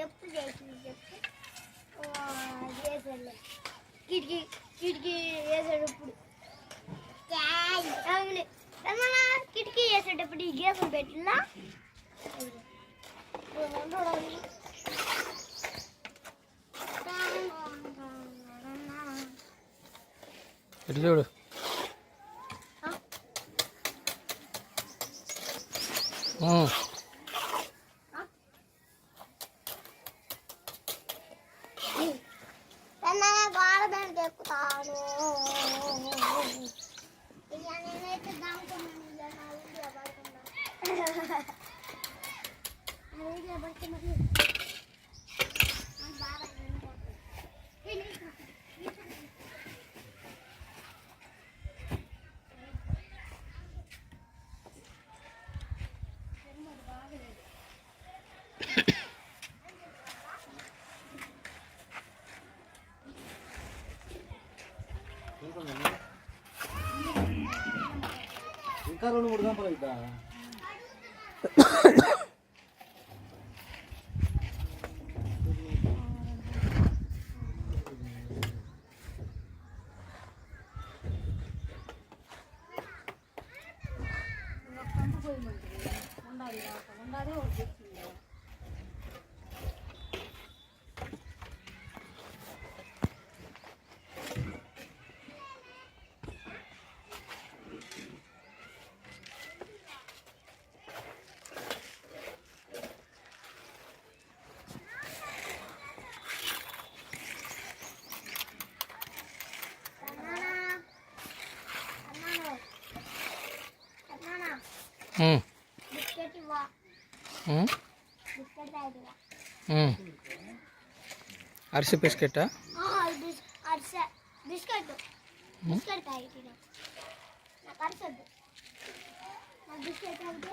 చెప్పు కిటికీ కిటికీ వేసేటప్పుడు కిటికీ వేసేటప్పుడు ఈ గేసులు పెట్టినా ఇటు చూడు. గోడదానికి ఎక్కుతాను ఇక నేనైతే దాముకున్నాను పడుతున్నా బాగా ఇంకా 2-3 గంటలు అవుతా. అరిసి బిస్కెట్టా? బిస్కెట్ బిస్కెట్ నాకు అరిసొద్దు నాకు బిస్కెట్ అంటే